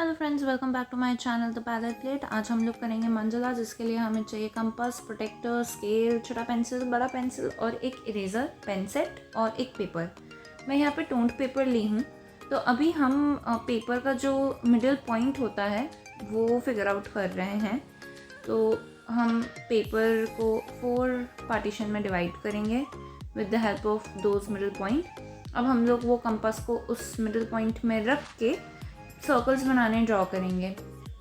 Hello friends, welcome back to my channel the palette plate. आज हम लोग करेंगे मंडला, जिसके लिए हमें चाहिए कंपास, प्रोटेक्टर, स्केल, छोटा पेंसिल, बड़ा पेंसिल और एक इरेज़र, पेन सेट और एक पेपर। मैं यहाँ पे टोन्ड पेपर ली हूँ। तो अभी हम पेपर का जो मिडिल पॉइंट होता है वो फिगर आउट कर रहे हैं। तो हम पेपर को 4 पार्टीशन में डिवाइड करेंगे with the help of those middle point. अब हम लोग वो कंपास को उस मिडिल पॉइंट में रख के सर्कल्स बनाने ड्रॉ करेंगे।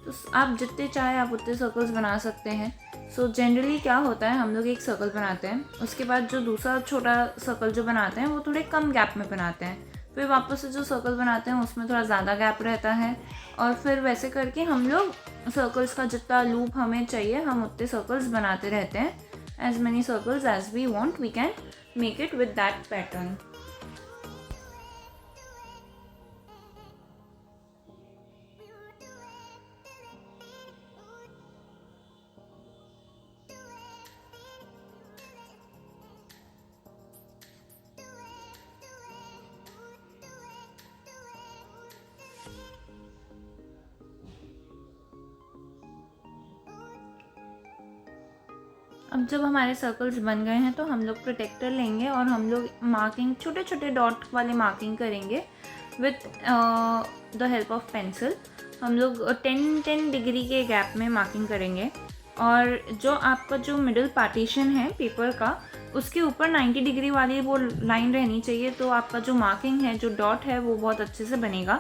तो आप जितने चाहे आप उतने सर्कल्स बना सकते हैं। सो जनरली क्या होता है, हम लोग एक सर्कल बनाते हैं, उसके बाद जो दूसरा छोटा सर्कल जो बनाते हैं वो थोड़े कम गैप में बनाते हैं, फिर वापस से जो सर्कल बनाते हैं उसमें थोड़ा ज़्यादा गैप रहता है, और फिर वैसे करके हम लोग सर्कल्स का जितना लूप हमें चाहिए हम उतने सर्कल्स बनाते रहते हैं। As many circles as we want we can make it with that pattern. अब जब हमारे सर्कल्स बन गए हैं तो हम लोग प्रोटेक्टर लेंगे और हम लोग मार्किंग, छोटे छोटे डॉट वाले मार्किंग करेंगे with the help of pencil. हम लोग 10 डिग्री के गैप में मार्किंग करेंगे, और जो आपका जो मिडिल पार्टीशन है पेपर का उसके ऊपर 90 डिग्री वाली वो लाइन रहनी चाहिए। तो आपका जो मार्किंग है, जो डॉट है, वो बहुत अच्छे से बनेगा।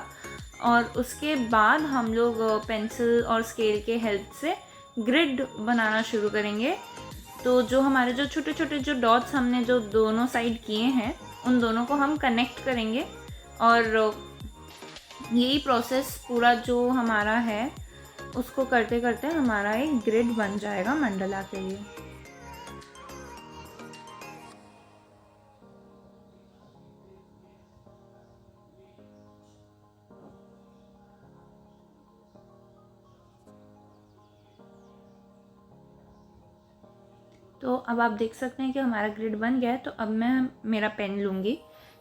और उसके बाद हम लोग पेंसिल और स्केल के हेल्प से ग्रिड बनाना शुरू करेंगे। तो जो हमारे जो छोटे छोटे जो डॉट्स हमने जो दोनों साइड किए हैं उन दोनों को हम कनेक्ट करेंगे, और यही प्रोसेस पूरा जो हमारा है उसको करते करते हमारा एक ग्रिड बन जाएगा मंडला के लिए। तो अब आप देख सकते हैं कि हमारा ग्रिड बन गया है। तो अब मैं मेरा पेन लूँगी,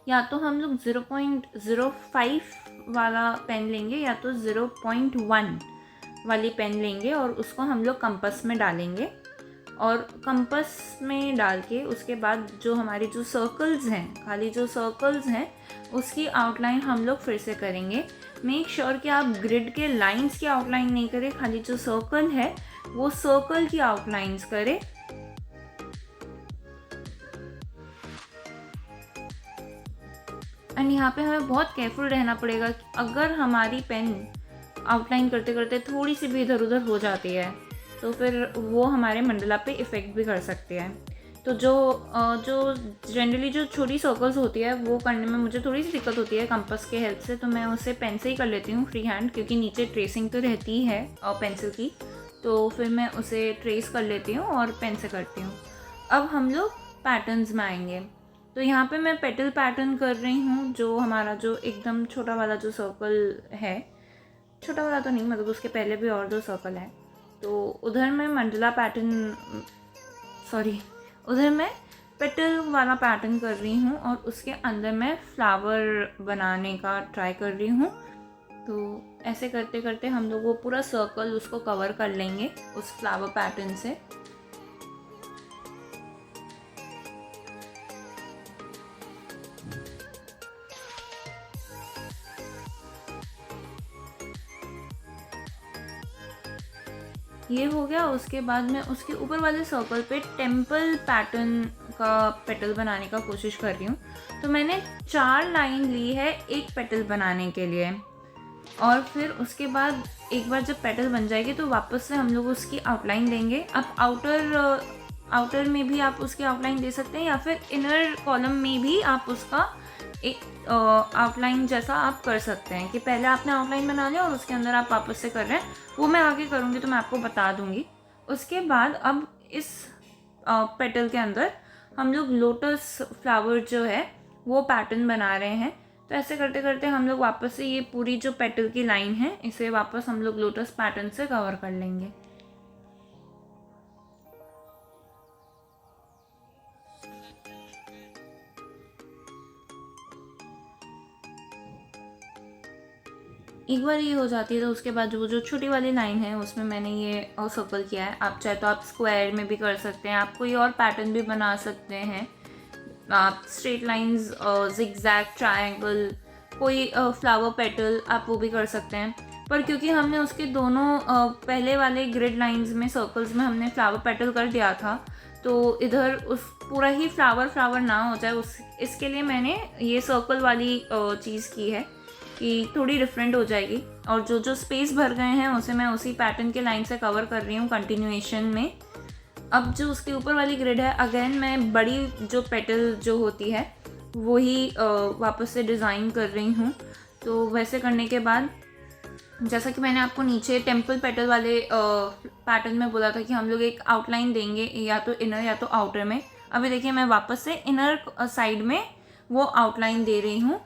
या तो हम लोग 0.05 वाला पेन लेंगे या तो 0.1 वाली पेन लेंगे, और उसको हम लोग कंपास में डालेंगे। और कंपास में डाल के उसके बाद जो हमारी जो सर्कल्स हैं, खाली जो सर्कल्स हैं उसकी आउटलाइन हम लोग फिर से करेंगे। मेक श्योर कि आप ग्रिड के लाइंस की आउटलाइन नहीं करें, खाली जो सर्कल है वो सर्कल की आउटलाइंस करें। एंड यहाँ पे हमें बहुत केयरफुल रहना पड़ेगा कि अगर हमारी पेन आउटलाइन करते करते थोड़ी सी भी इधर उधर हो जाती है तो फिर वो हमारे मंडला पे इफ़ेक्ट भी कर सकते हैं। तो जो जनरली जो छोटी सर्कल्स होती है वो करने में मुझे थोड़ी सी दिक्कत होती है कंपास के हेल्प से, तो मैं उसे पेन से ही कर लेती हूँ फ्री हैंड, क्योंकि नीचे ट्रेसिंग तो रहती ही है पेंसिल की। तो फिर मैं उसे ट्रेस कर लेती हूँ और पेन से करती हूँ। अब हम लोग पैटर्न्स में आएंगे। तो यहाँ पे मैं पेटल पैटर्न कर रही हूँ, जो हमारा जो एकदम छोटा वाला जो सर्कल है, छोटा वाला तो नहीं, मतलब उसके पहले भी और 2 सर्कल है। तो उधर मैं मंडला पैटर्न, सॉरी, उधर मैं पेटल वाला पैटर्न कर रही हूँ और उसके अंदर मैं फ्लावर बनाने का ट्राई कर रही हूँ। तो ऐसे करते करते हम लोग वो पूरा सर्कल उसको कवर कर लेंगे उस फ्लावर पैटर्न से। ये हो गया। उसके बाद मैं उसके ऊपर वाले सर्कल पे टेम्पल पैटर्न का पेटल बनाने का कोशिश कर रही हूँ। तो मैंने 4 लाइन ली है एक पेटल बनाने के लिए, और फिर उसके बाद एक बार जब पेटल बन जाएगी तो वापस से हम लोग उसकी आउटलाइन देंगे। अब आउटर में भी आप उसकी आउटलाइन दे सकते हैं, या फिर इनर कॉलम में भी आप उसका एक आउटलाइन जैसा आप कर सकते हैं कि पहले आपने आउटलाइन बना लिया और उसके अंदर आप वापस से कर रहे हैं। वो मैं आगे करूँगी तो मैं आपको बता दूँगी। उसके बाद अब इस पेटल के अंदर हम लोग लोटस फ्लावर जो है वो पैटर्न बना रहे हैं। तो ऐसे करते करते हम लोग वापस से ये पूरी जो पेटल की लाइन है इसे वापस हम लोग लोटस पैटर्न से कवर कर लेंगे। एक बार ये हो जाती है तो उसके बाद वो जो छोटी वाली लाइन है उसमें मैंने ये सर्कल किया है। आप चाहे तो आप स्क्वायर में भी कर सकते हैं, आप कोई और पैटर्न भी बना सकते हैं, आप स्ट्रेट लाइंस, जिगजैग, ट्रायंगल, कोई फ्लावर पेटल आप वो भी कर सकते हैं। पर क्योंकि हमने उसके दोनों पहले वाले ग्रिड लाइंस में सर्कल्स में हमने फ्लावर पेटल कर दिया था, तो इधर उस पूरा ही फ्लावर ना हो जाए उस इसके लिए मैंने ये सर्कल वाली चीज़ की है कि थोड़ी डिफरेंट हो जाएगी। और जो जो स्पेस भर गए हैं उसे मैं उसी पैटर्न के लाइन से कवर कर रही हूँ कंटिन्यूएशन में। अब जो उसके ऊपर वाली ग्रिड है, अगेन मैं बड़ी जो पेटल जो होती है वही वापस से डिज़ाइन कर रही हूँ। तो वैसे करने के बाद, जैसा कि मैंने आपको नीचे टेम्पल पेटल वाले पैटर्न में बोला था कि हम लोग एक आउटलाइन देंगे या तो इनर या तो आउटर में, अभी देखिए मैं वापस से इनर साइड में वो आउटलाइन दे रही हूँ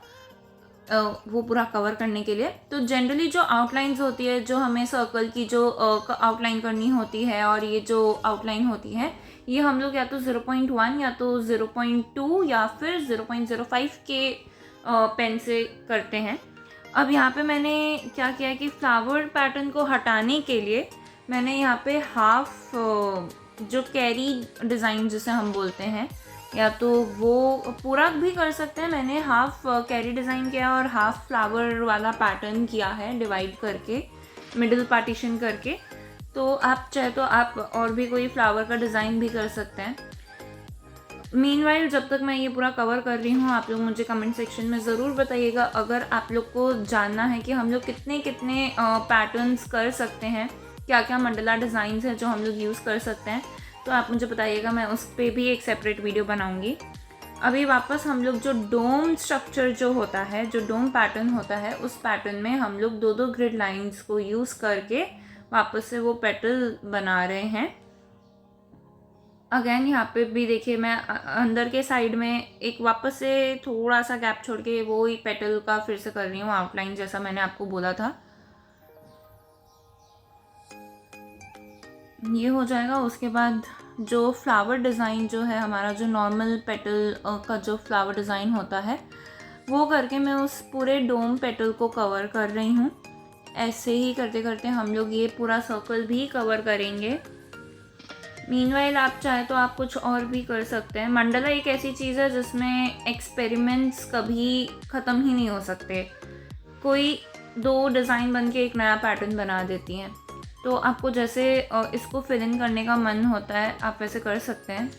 वो पूरा कवर करने के लिए। तो जनरली जो आउटलाइंस होती है, जो हमें सर्कल की जो आउटलाइन करनी होती है और ये जो आउटलाइन होती है, ये हम लोग या तो 0.1 या तो 0.2 या फिर 0.05 के पेन से करते हैं। अब यहाँ पे मैंने क्या किया है कि फ्लावर पैटर्न को हटाने के लिए मैंने यहाँ पे हाफ जो कैरी डिज़ाइन जिसे हम बोलते हैं, या तो वो पूरा भी कर सकते हैं, मैंने हाफ कैरी डिज़ाइन किया और हाफ फ्लावर वाला पैटर्न किया है डिवाइड करके, मिडिल पार्टीशन करके। तो आप चाहे तो आप और भी कोई फ्लावर का डिज़ाइन भी कर सकते हैं। मीनवाइल जब तक मैं ये पूरा कवर कर रही हूँ, आप लोग मुझे कमेंट सेक्शन में ज़रूर बताइएगा अगर आप लोग को जानना है कि हम लोग कितने कितने पैटर्न्स कर सकते हैं, क्या क्या मंडला डिज़ाइंस हैं जो हम लोग यूज़ कर सकते हैं, तो आप मुझे बताइएगा, मैं उस पर भी एक सेपरेट वीडियो बनाऊँगी। अभी वापस हम लोग जो डोम स्ट्रक्चर जो होता है, जो डोम पैटर्न होता है, उस पैटर्न में हम लोग दो दो ग्रिड लाइंस को यूज़ करके वापस से वो पेटल बना रहे हैं। अगेन यहाँ पे भी देखिए मैं अंदर के साइड में एक वापस से थोड़ा सा गैप छोड़ के वो ही पेटल का फिर से कर रही हूँ आउटलाइन, जैसा मैंने आपको बोला था। ये हो जाएगा। उसके बाद जो फ्लावर डिज़ाइन जो है हमारा, जो नॉर्मल पेटल का जो फ्लावर डिज़ाइन होता है, वो करके मैं उस पूरे डोम पेटल को कवर कर रही हूँ। ऐसे ही करते करते हम लोग ये पूरा सर्कल भी कवर करेंगे। मीनवाइल आप चाहे तो आप कुछ और भी कर सकते हैं। मंडला एक ऐसी चीज़ है जिसमें एक्सपेरिमेंट्स कभी ख़त्म ही नहीं हो सकते। कोई दो डिज़ाइन बन के एक नया पैटर्न बना देती हैं, तो आपको जैसे इसको फिल इन करने का मन होता है आप वैसे कर सकते हैं।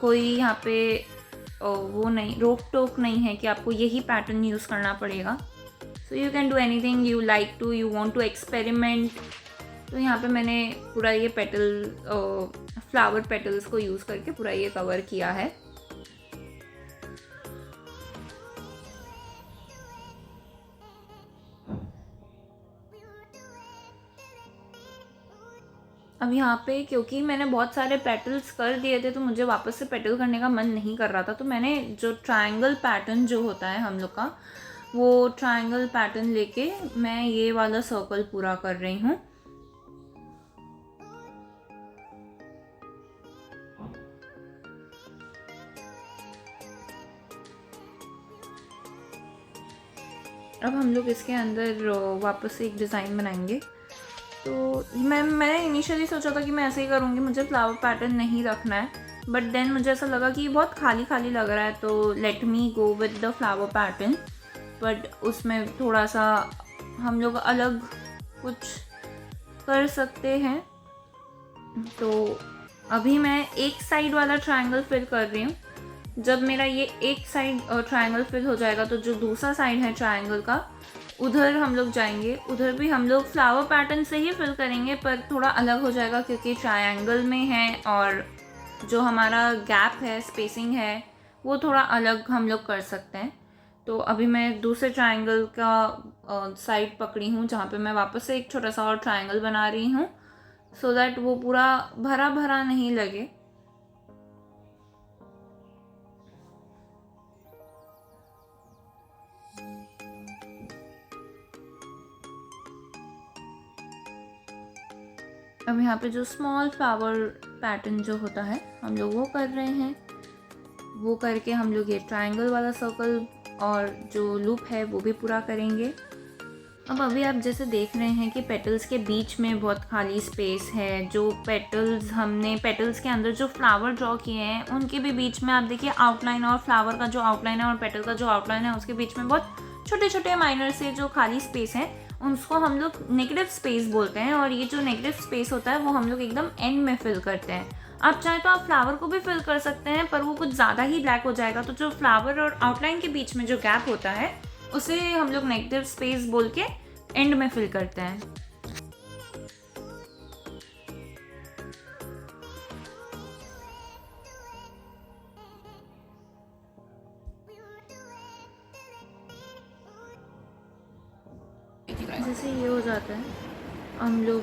कोई यहाँ पे वो नहीं, रोक टोक नहीं है कि आपको यही पैटर्न यूज़ करना पड़ेगा। So you can do anything you like to, you want to experiment. तो यहाँ पे मैंने पूरा ये पेटल फ्लावर पेटल्स को यूज़ करके पूरा ये कवर किया है। अब यहाँ पे क्योंकि मैंने बहुत सारे पेटल्स कर दिए थे तो मुझे वापस से पेटल करने का मन नहीं कर रहा था, तो मैंने जो ट्रायंगल पैटर्न जो होता है हम लोग का, वो ट्रायंगल पैटर्न लेके मैं ये वाला सर्कल पूरा कर रही हूँ। अब हम लोग इसके अंदर वापस से एक डिज़ाइन बनाएंगे। तो मैंने इनिशियली सोचा था कि मैं ऐसे ही करूँगी, मुझे फ्लावर पैटर्न नहीं रखना है, बट देन मुझे ऐसा लगा कि ये बहुत खाली खाली लग रहा है, तो let me go with the flower pattern. But उसमें थोड़ा सा हम लोग अलग कुछ कर सकते हैं। तो अभी मैं एक साइड वाला ट्रायंगल फिल कर रही हूँ। जब मेरा ये एक साइड ट्रायंगल फिल हो जाएगा तो जो दूसरा साइड है ट्रायंगल का, उधर हम लोग जाएंगे, उधर भी हम लोग फ्लावर पैटर्न से ही फिल करेंगे, पर थोड़ा अलग हो जाएगा क्योंकि ट्रायंगल में है और जो हमारा गैप है, स्पेसिंग है, वो थोड़ा अलग हम लोग कर सकते हैं। तो अभी मैं दूसरे ट्रायंगल का साइड पकड़ी हूँ जहाँ पे मैं वापस से एक छोटा सा और ट्रायंगल बना रही हूँ, सो दैट वो पूरा भरा भरा नहीं लगे। अब यहाँ पे जो स्मॉल फ्लावर पैटर्न जो होता है हम लोग वो कर रहे हैं। वो करके हम लोग ये ट्रायंगल वाला सर्कल और जो लूप है वो भी पूरा करेंगे। अब अभी आप जैसे देख रहे हैं कि पेटल्स के बीच में बहुत खाली स्पेस है। जो पेटल्स के अंदर जो फ्लावर ड्रॉ किए हैं उनके भी बीच में आप देखिए आउटलाइन, और फ्लावर का जो आउटलाइन है और पेटल का जो आउटलाइन है उसके बीच में बहुत छोटे छोटे माइनर से जो खाली स्पेस है उसको हम लोग नेगेटिव स्पेस बोलते हैं। और ये जो नेगेटिव स्पेस होता है वो हम लोग एकदम एंड में फिल करते हैं। आप चाहें तो आप फ्लावर को भी फिल कर सकते हैं, पर वो कुछ ज़्यादा ही ब्लैक हो जाएगा। तो जो फ्लावर और आउटलाइन के बीच में जो गैप होता है उसे हम लोग नेगेटिव स्पेस बोल के एंड में फिल करते हैं। जैसे ये हो जाता है, हम लोग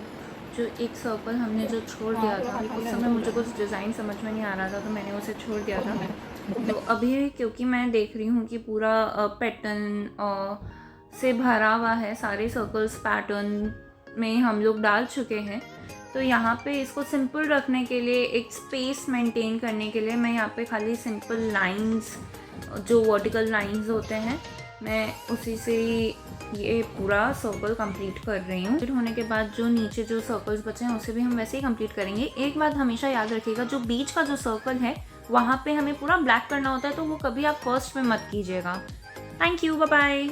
जो एक सर्कल हमने जो छोड़ दिया था, उस समय मुझे कुछ डिज़ाइन समझ में नहीं आ रहा था तो मैंने उसे छोड़ दिया था। तो अभी क्योंकि मैं देख रही हूँ कि पूरा पैटर्न से भरा हुआ है, सारे सर्कल्स पैटर्न में हम लोग डाल चुके हैं, तो यहाँ पे इसको सिंपल रखने के लिए, एक स्पेस मेंटेन करने के लिए मैं यहाँ पे खाली सिंपल लाइंस, जो वर्टिकल लाइंस होते हैं, मैं उसी से ये पूरा सर्कल कंप्लीट कर रही हूँ। कंप्लीट होने के बाद जो नीचे जो सर्कल्स बचे हैं उसे भी हम वैसे ही कंप्लीट करेंगे। एक बात हमेशा याद रखिएगा, जो बीच का जो सर्कल है वहाँ पे हमें पूरा ब्लैक करना होता है, तो वो कभी आप फर्स्ट में मत कीजिएगा। Thank you, bye bye.